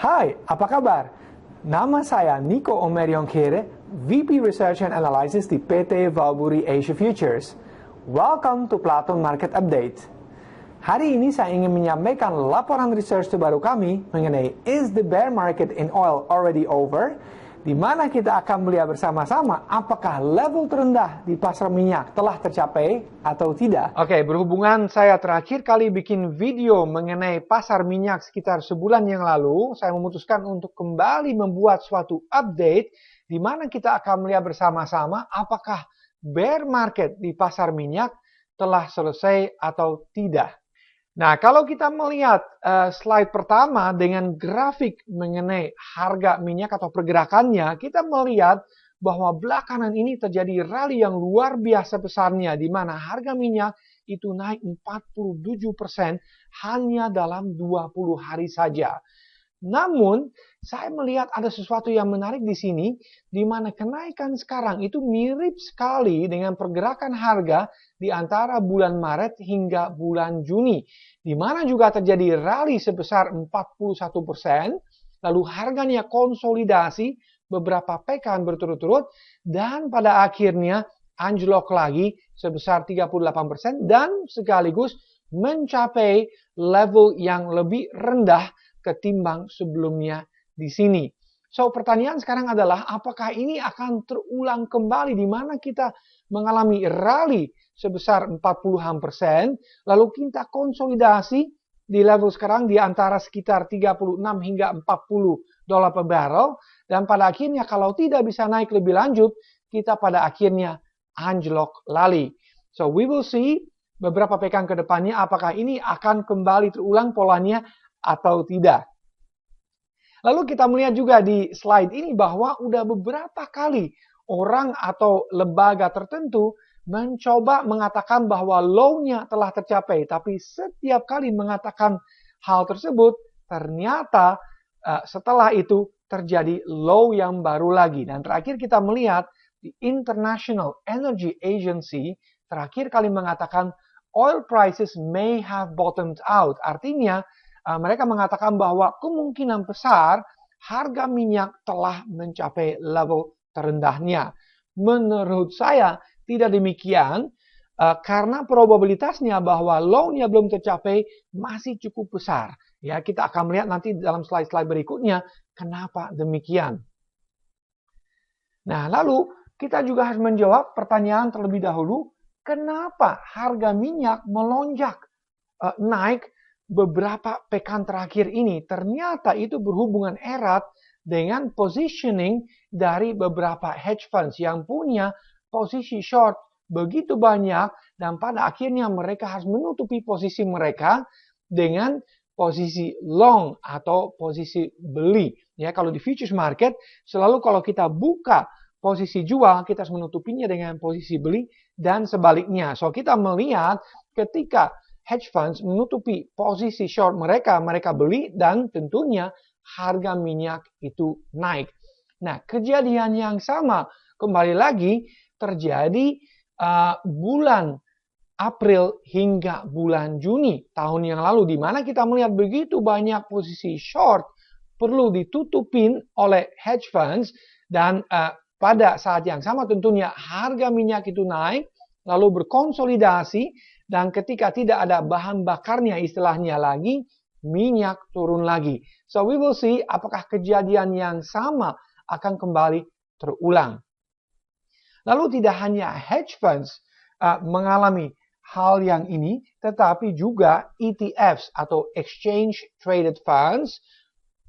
Hai, apa kabar? Nama saya Nico Omerion Kere, VP Research and Analysis di PT Valburi Asia Futures. Welcome to Platon Market Update. Hari ini saya ingin menyampaikan laporan research terbaru kami mengenai Is the bear market in oil already over? Di mana kita akan melihat bersama-sama apakah level terendah di pasar minyak telah tercapai atau tidak. Oke, berhubungan saya terakhir kali bikin video mengenai pasar minyak sekitar sebulan yang lalu, saya memutuskan untuk kembali membuat suatu update di mana kita akan melihat bersama-sama apakah bear market di pasar minyak telah selesai atau tidak. Nah, kalau kita melihat slide pertama dengan grafik mengenai harga minyak atau pergerakannya, kita melihat bahwa belakangan ini terjadi rally yang luar biasa besarnya, di mana harga minyak itu naik 47% hanya dalam 20 hari saja. Namun, saya melihat ada sesuatu yang menarik di sini, di mana kenaikan sekarang itu mirip sekali dengan pergerakan harga di antara bulan Maret hingga bulan Juni, di mana juga terjadi rally sebesar 41%, lalu harganya konsolidasi beberapa pekan berturut-turut, dan pada akhirnya anjlok lagi sebesar 38% dan sekaligus mencapai level yang lebih rendah ketimbang sebelumnya di sini. So, pertanyaan sekarang adalah apakah ini akan terulang kembali di mana kita mengalami rally sebesar 40%, lalu kita konsolidasi di level sekarang di antara sekitar 36 hingga 40 dolar per barrel, dan pada akhirnya kalau tidak bisa naik lebih lanjut, kita pada akhirnya anjlok lagi. So, we will see beberapa pekan ke depannya apakah ini akan kembali terulang polanya atau tidak. Lalu kita melihat juga di slide ini bahwa udah beberapa kali orang atau lembaga tertentu mencoba mengatakan bahwa low-nya telah tercapai. Tapi setiap kali mengatakan hal tersebut, ternyata setelah itu terjadi low yang baru lagi. Dan terakhir kita melihat di International Energy Agency terakhir kali mengatakan oil prices may have bottomed out. Artinya, mereka mengatakan bahwa kemungkinan besar harga minyak telah mencapai level terendahnya. Menurut saya tidak demikian, karena probabilitasnya bahwa low-nya belum tercapai masih cukup besar. Ya, kita akan melihat nanti dalam slide-slide berikutnya kenapa demikian. Nah, lalu kita juga harus menjawab pertanyaan terlebih dahulu, kenapa harga minyak melonjak naik beberapa pekan terakhir ini? Ternyata itu berhubungan erat dengan positioning dari beberapa hedge funds yang punya posisi short begitu banyak, dan pada akhirnya mereka harus menutupi posisi mereka dengan posisi long atau posisi beli. Ya, kalau di futures market selalu kalau kita buka posisi jual, kita harus menutupinya dengan posisi beli dan sebaliknya. So, kita melihat ketika hedge funds menutupi posisi short mereka beli, dan tentunya harga minyak itu naik. Nah, kejadian yang sama kembali lagi terjadi bulan April hingga bulan Juni tahun yang lalu, di mana kita melihat begitu banyak posisi short perlu ditutupin oleh hedge funds, dan pada saat yang sama tentunya harga minyak itu naik lalu berkonsolidasi, dan ketika tidak ada bahan bakarnya istilahnya lagi, minyak turun lagi. So we will see apakah kejadian yang sama akan kembali terulang. Lalu tidak hanya hedge funds mengalami hal yang ini, tetapi juga ETFs atau Exchange Traded Funds,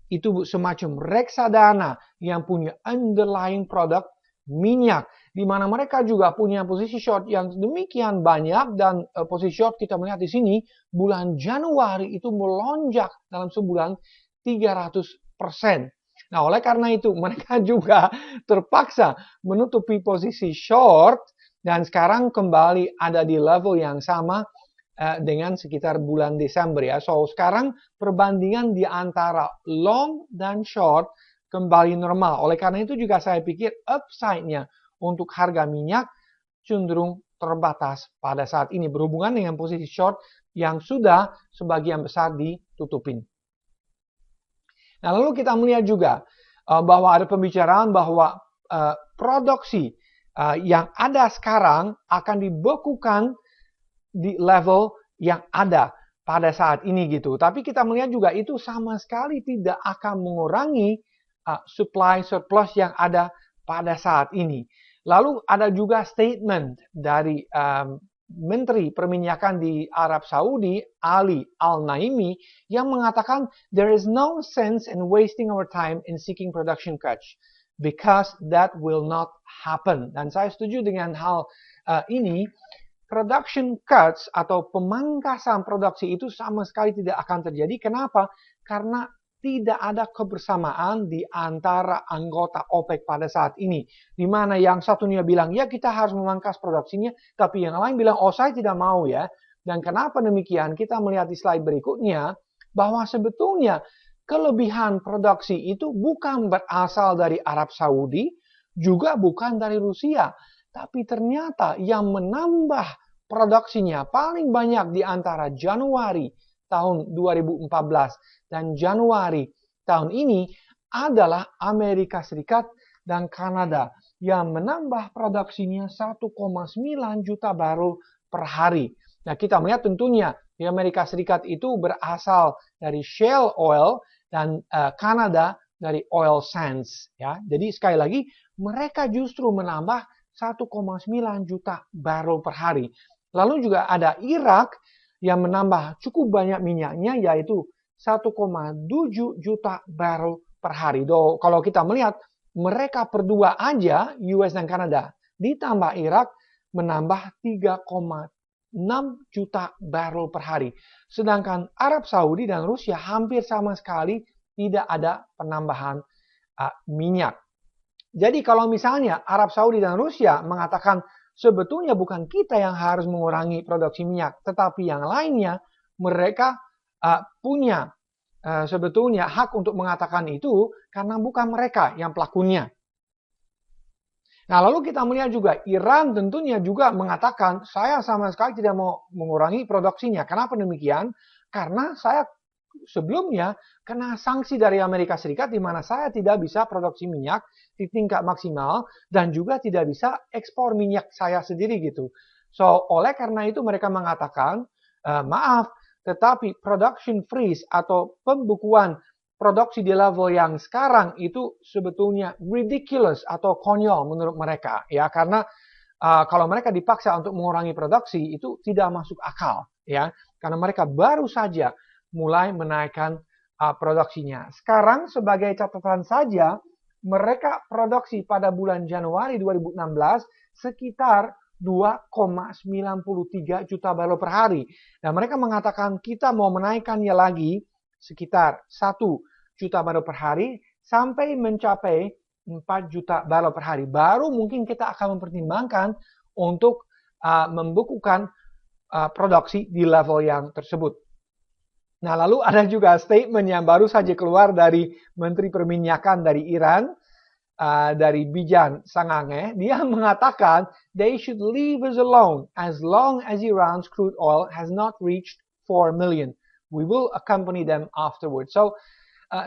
itu semacam reksadana yang punya underlying product minyak, di mana mereka juga punya posisi short yang demikian banyak, dan posisi short kita melihat di sini bulan Januari itu melonjak dalam sebulan 300%. Nah, oleh karena itu mereka juga terpaksa menutupi posisi short, dan sekarang kembali ada di level yang sama dengan sekitar bulan Desember ya. So, sekarang perbandingan di antara long dan short kembali normal. Oleh karena itu juga saya pikir upside-nya untuk harga minyak cenderung terbatas pada saat ini berhubungan dengan posisi short yang sudah sebagian besar ditutupin. Nah, lalu kita melihat juga bahwa ada pembicaraan bahwa produksi yang ada sekarang akan dibekukan di level yang ada pada saat ini gitu. Tapi kita melihat juga itu sama sekali tidak akan mengurangi supply surplus yang ada pada saat ini. Lalu ada juga statement dari Menteri Perminyakan di Arab Saudi, Ali Al-Naimi, yang mengatakan there is no sense in wasting our time in seeking production cuts because that will not happen. Dan saya setuju dengan hal ini. Production cuts atau pemangkasan produksi itu sama sekali tidak akan terjadi. Kenapa? Karena tidak ada kebersamaan di antara anggota OPEC pada saat ini. Di mana yang satunya bilang, ya kita harus memangkas produksinya, tapi yang lain bilang, oh saya tidak mau ya. Dan kenapa demikian? Kita melihat di slide berikutnya, bahwa sebetulnya kelebihan produksi itu bukan berasal dari Arab Saudi, juga bukan dari Rusia. Tapi ternyata yang menambah produksinya paling banyak di antara Januari tahun 2014 dan Januari tahun ini adalah Amerika Serikat dan Kanada yang menambah produksinya 1,9 juta barrel per hari. Nah, kita melihat tentunya di Amerika Serikat itu berasal dari shale oil dan Kanada dari oil sands. Ya. Jadi sekali lagi mereka justru menambah 1,9 juta barrel per hari. Lalu juga ada Irak yang menambah cukup banyak minyaknya, yaitu 1,7 juta barrel per hari. Kalau kita melihat mereka berdua aja, US dan Kanada, ditambah Irak menambah 3,6 juta barrel per hari. Sedangkan Arab Saudi dan Rusia hampir sama sekali tidak ada penambahan minyak. Jadi kalau misalnya Arab Saudi dan Rusia mengatakan sebetulnya bukan kita yang harus mengurangi produksi minyak, tetapi yang lainnya, mereka punya sebetulnya hak untuk mengatakan itu karena bukan mereka yang pelakunya. Nah, lalu kita melihat juga Iran tentunya juga mengatakan saya sama sekali tidak mau mengurangi produksinya. Kenapa demikian? Karena saya sebelumnya kena sanksi dari Amerika Serikat di mana saya tidak bisa produksi minyak di tingkat maksimal dan juga tidak bisa ekspor minyak saya sendiri gitu. So, oleh karena itu mereka mengatakan, maaf, tetapi production freeze atau pembukuan produksi di level yang sekarang itu sebetulnya ridiculous atau konyol menurut mereka. Ya, karena kalau mereka dipaksa untuk mengurangi produksi itu tidak masuk akal. Ya, karena mereka baru saja mulai menaikkan produksinya. Sekarang sebagai catatan saja, mereka produksi pada bulan Januari 2016 sekitar 2,93 juta barrel per hari. Dan mereka mengatakan kita mau menaikkannya lagi sekitar 1 juta barrel per hari sampai mencapai 4 juta barrel per hari. Baru mungkin kita akan mempertimbangkan untuk membekukan produksi di level yang tersebut. Nah, lalu ada juga statement yang baru saja keluar dari Menteri Perminyakan dari Iran, dari Bijan Sangange. Dia mengatakan, they should leave us alone as long as Iran's crude oil has not reached 4 million. We will accompany them afterwards. So,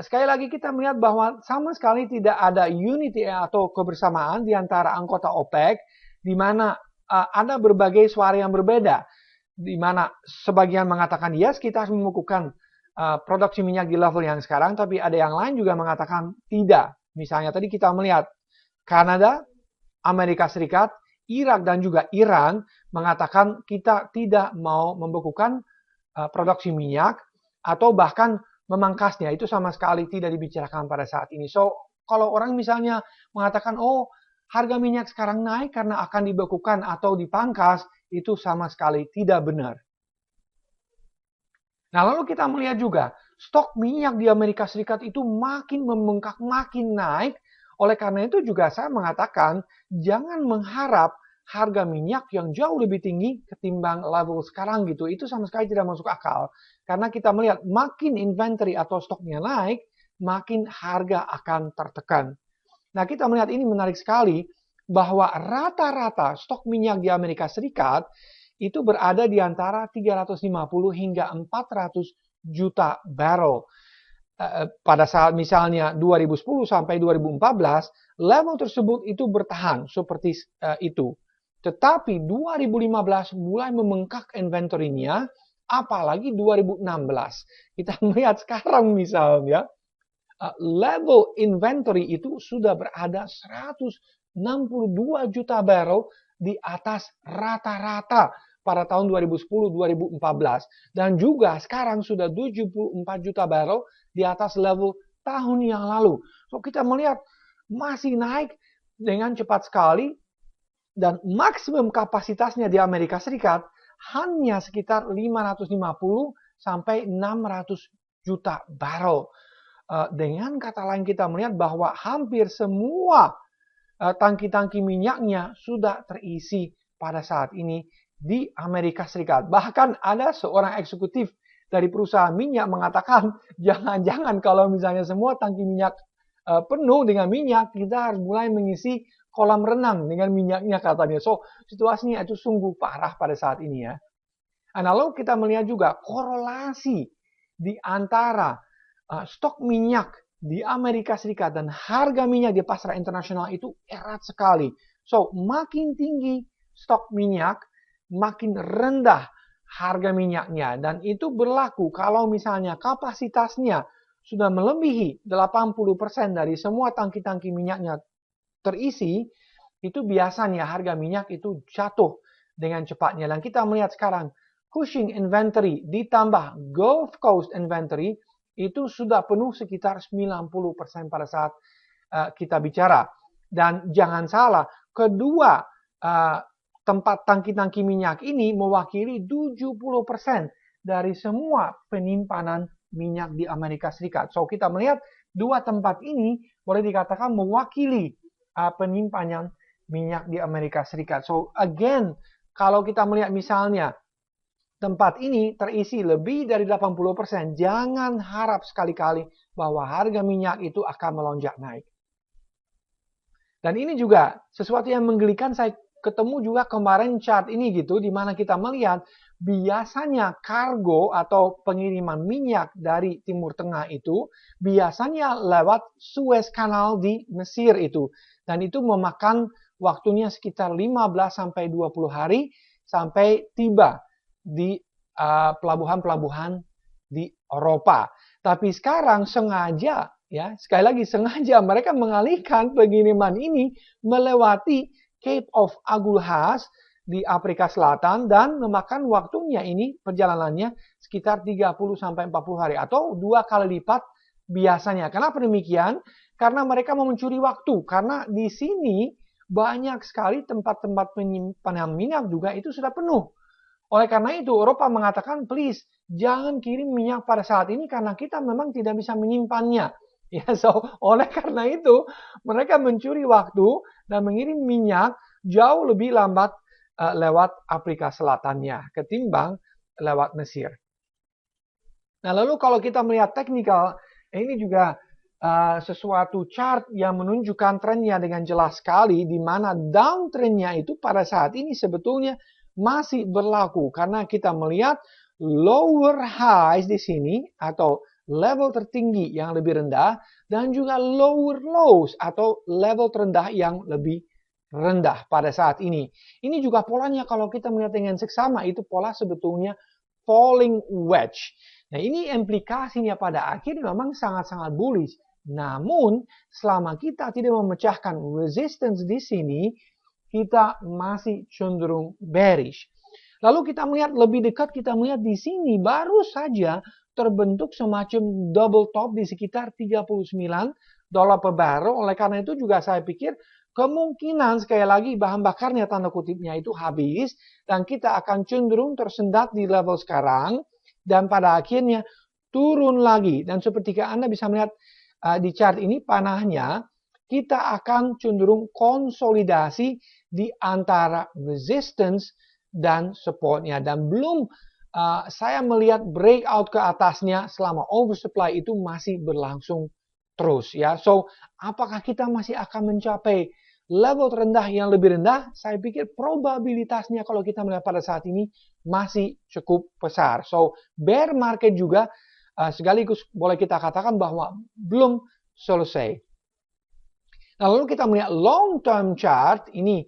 sekali lagi kita melihat bahwa sama sekali tidak ada unity atau kebersamaan di antara anggota OPEC, di mana ada berbagai suara yang berbeda. Di mana sebagian mengatakan yes kita harus membekukan produksi minyak di level yang sekarang, tapi ada yang lain juga mengatakan tidak. Misalnya tadi kita melihat Kanada, Amerika Serikat, Irak dan juga Iran mengatakan kita tidak mau membekukan produksi minyak atau bahkan memangkasnya. Itu sama sekali tidak dibicarakan pada saat ini. So kalau orang misalnya mengatakan oh harga minyak sekarang naik karena akan dibekukan atau dipangkas, itu sama sekali tidak benar. Nah, lalu kita melihat juga stok minyak di Amerika Serikat itu makin membengkak, makin naik. Oleh karena itu juga saya mengatakan jangan mengharap harga minyak yang jauh lebih tinggi ketimbang level sekarang gitu. Itu sama sekali tidak masuk akal. Karena kita melihat makin inventory atau stoknya naik, makin harga akan tertekan. Nah, kita melihat ini menarik sekali bahwa rata-rata stok minyak di Amerika Serikat itu berada di antara 350 hingga 400 juta barrel. pada saat misalnya 2010 sampai 2014, level tersebut itu bertahan seperti itu. Tetapi 2015 mulai membengkak inventory-nya, apalagi 2016. Kita melihat sekarang misalnya, level inventory itu sudah berada 162 juta barrel di atas rata-rata pada tahun 2010-2014. Dan juga sekarang sudah 74 juta barrel di atas level tahun yang lalu. So kita melihat masih naik dengan cepat sekali dan maksimum kapasitasnya di Amerika Serikat hanya sekitar 550 sampai 600 juta barrel. Dengan kata lain kita melihat bahwa hampir semua tangki-tangki minyaknya sudah terisi pada saat ini di Amerika Serikat. Bahkan ada seorang eksekutif dari perusahaan minyak mengatakan, jangan-jangan kalau misalnya semua tangki minyak penuh dengan minyak, kita harus mulai mengisi kolam renang dengan minyaknya katanya. So, situasinya itu sungguh parah pada saat ini ya. Nah, lalu kita melihat juga korelasi di antara stok minyak di Amerika Serikat dan harga minyak di pasar internasional itu erat sekali. So, makin tinggi stok minyak, makin rendah harga minyaknya. Dan itu berlaku kalau misalnya kapasitasnya sudah melebihi 80% dari semua tangki-tangki minyaknya terisi, itu biasanya harga minyak itu jatuh dengan cepatnya. Dan kita melihat sekarang, Cushing inventory ditambah Gulf Coast inventory itu sudah penuh sekitar 90% pada saat kita bicara. Dan jangan salah, kedua tempat tangki-tangki minyak ini mewakili 70% dari semua penyimpanan minyak di Amerika Serikat. So, kita melihat dua tempat ini boleh dikatakan mewakili penyimpanan minyak di Amerika Serikat. So, again, kalau kita melihat misalnya tempat ini terisi lebih dari 80%, jangan harap sekali-kali bahwa harga minyak itu akan melonjak naik. Dan ini juga sesuatu yang menggelikan. Saya ketemu juga kemarin chart ini gitu, di mana kita melihat biasanya kargo atau pengiriman minyak dari Timur Tengah itu biasanya lewat Suez Canal di Mesir itu. Dan itu memakan waktunya sekitar 15-20 hari sampai tiba di pelabuhan-pelabuhan di Eropa. Tapi sekarang sengaja, ya sekali lagi sengaja mereka mengalihkan pengiriman ini melewati Cape of Agulhas di Afrika Selatan dan memakan waktunya ini perjalanannya sekitar 30-40 hari atau 2 kali lipat biasanya. Kenapa demikian? Karena mereka mau mencuri waktu. Karena di sini banyak sekali tempat-tempat penyimpanan minyak juga itu sudah penuh. Oleh karena itu, Eropa mengatakan, please, jangan kirim minyak pada saat ini karena kita memang tidak bisa menyimpannya. Ya, so, oleh karena itu, mereka mencuri waktu dan mengirim minyak jauh lebih lambat lewat Afrika Selatannya ketimbang lewat Mesir. Nah, lalu kalau kita melihat teknikal, ini juga sesuatu chart yang menunjukkan trennya dengan jelas sekali, di mana downtrendnya itu pada saat ini sebetulnya masih berlaku karena kita melihat lower highs di sini atau level tertinggi yang lebih rendah dan juga lower lows atau level terendah yang lebih rendah pada saat ini. Ini juga polanya kalau kita melihat dengan seksama itu pola sebetulnya falling wedge. Nah, ini implikasinya pada akhirnya memang sangat-sangat bullish. Namun selama kita tidak memecahkan resistance di sini, kita masih cenderung bearish. Lalu kita melihat lebih dekat, kita melihat di sini baru saja terbentuk semacam double top di sekitar $39 per barrel. Oleh karena itu juga saya pikir kemungkinan sekali lagi bahan bakarnya tanda kutipnya itu habis dan kita akan cenderung tersendat di level sekarang dan pada akhirnya turun lagi. Dan seperti Anda bisa melihat di chart ini panahnya, kita akan cenderung konsolidasi di antara resistance dan supportnya. Dan belum saya melihat breakout ke atasnya selama oversupply itu masih berlangsung terus. Ya, so apakah kita masih akan mencapai level terendah yang lebih rendah? Saya pikir probabilitasnya kalau kita melihat pada saat ini masih cukup besar. So bear market juga sekaligus boleh kita katakan bahwa belum selesai. Nah, lalu kita melihat long term chart, ini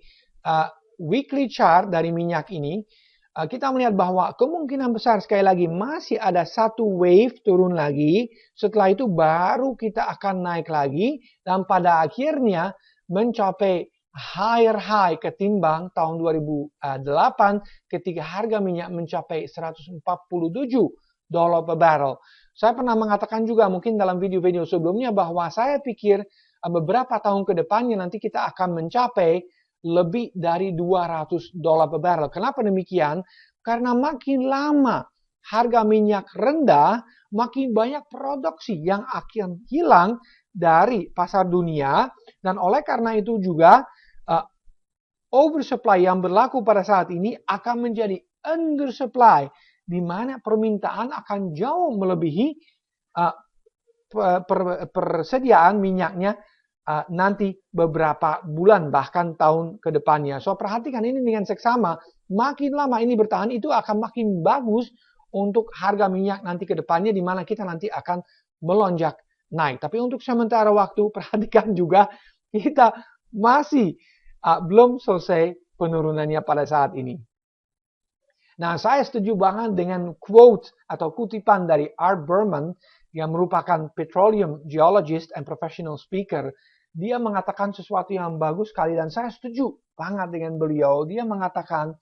weekly chart dari minyak ini, kita melihat bahwa kemungkinan besar sekali lagi masih ada satu wave turun lagi. Setelah itu baru kita akan naik lagi dan pada akhirnya mencapai higher high ketimbang tahun 2008 ketika harga minyak mencapai $147 per barrel. Saya pernah mengatakan juga mungkin dalam video-video sebelumnya bahwa saya pikir beberapa tahun ke depannya nanti kita akan mencapai lebih dari $200 per barrel. Kenapa demikian? Karena makin lama harga minyak rendah, makin banyak produksi yang akan hilang dari pasar dunia, dan oleh karena itu juga oversupply yang berlaku pada saat ini akan menjadi undersupply, di mana permintaan akan jauh melebihi persediaan minyaknya nanti beberapa bulan bahkan tahun ke depannya. So perhatikan ini dengan seksama, makin lama ini bertahan itu akan makin bagus untuk harga minyak nanti ke depannya, di mana kita nanti akan melonjak naik. Tapi untuk sementara waktu perhatikan juga kita masih belum selesai penurunannya pada saat ini. Nah, saya setuju banget dengan quote atau kutipan dari Art Berman yang merupakan petroleum geologist and professional speaker. Dia mengatakan sesuatu yang bagus sekali dan saya setuju banget dengan beliau. Dia mengatakan,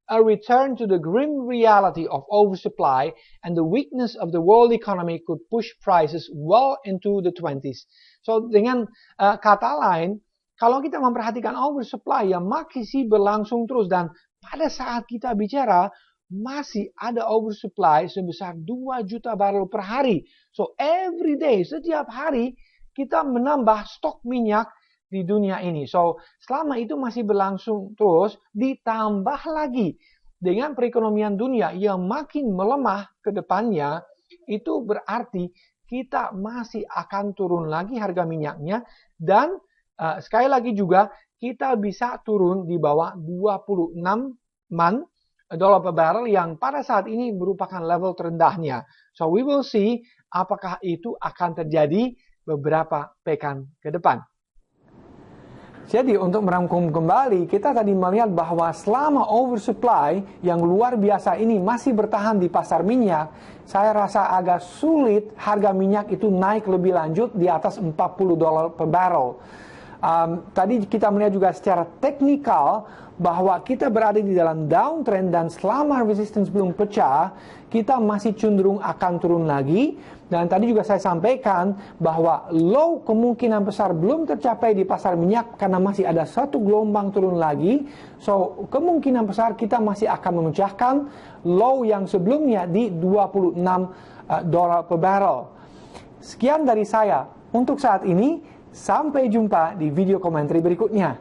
a return to the grim reality of oversupply and the weakness of the world economy could push prices well into the 20s. So dengan kata lain, kalau kita memperhatikan oversupply yang masih berlangsung terus dan pada saat kita bicara masih ada oversupply sebesar 2 juta barrel per hari. So every day, setiap hari kita menambah stok minyak di dunia ini. So selama itu masih berlangsung terus, ditambah lagi dengan perekonomian dunia yang makin melemah ke depannya, itu berarti kita masih akan turun lagi harga minyaknya dan sekali lagi juga kita bisa turun di bawah 26 dolar per barrel yang pada saat ini merupakan level terendahnya. So we will see apakah itu akan terjadi beberapa pekan ke depan. Jadi untuk merangkum kembali, kita tadi melihat bahwa selama oversupply yang luar biasa ini masih bertahan di pasar minyak, saya rasa agak sulit harga minyak itu naik lebih lanjut di atas $40 per barrel. Tadi kita melihat juga secara teknikal bahwa kita berada di dalam downtrend dan selama resistance belum pecah, kita masih cenderung akan turun lagi. Dan tadi juga saya sampaikan bahwa low kemungkinan besar belum tercapai di pasar minyak karena masih ada satu gelombang turun lagi. So kemungkinan besar kita masih akan memecahkan low yang sebelumnya di $26 per barrel. Sekian dari saya untuk saat ini. Sampai jumpa di video komentar berikutnya.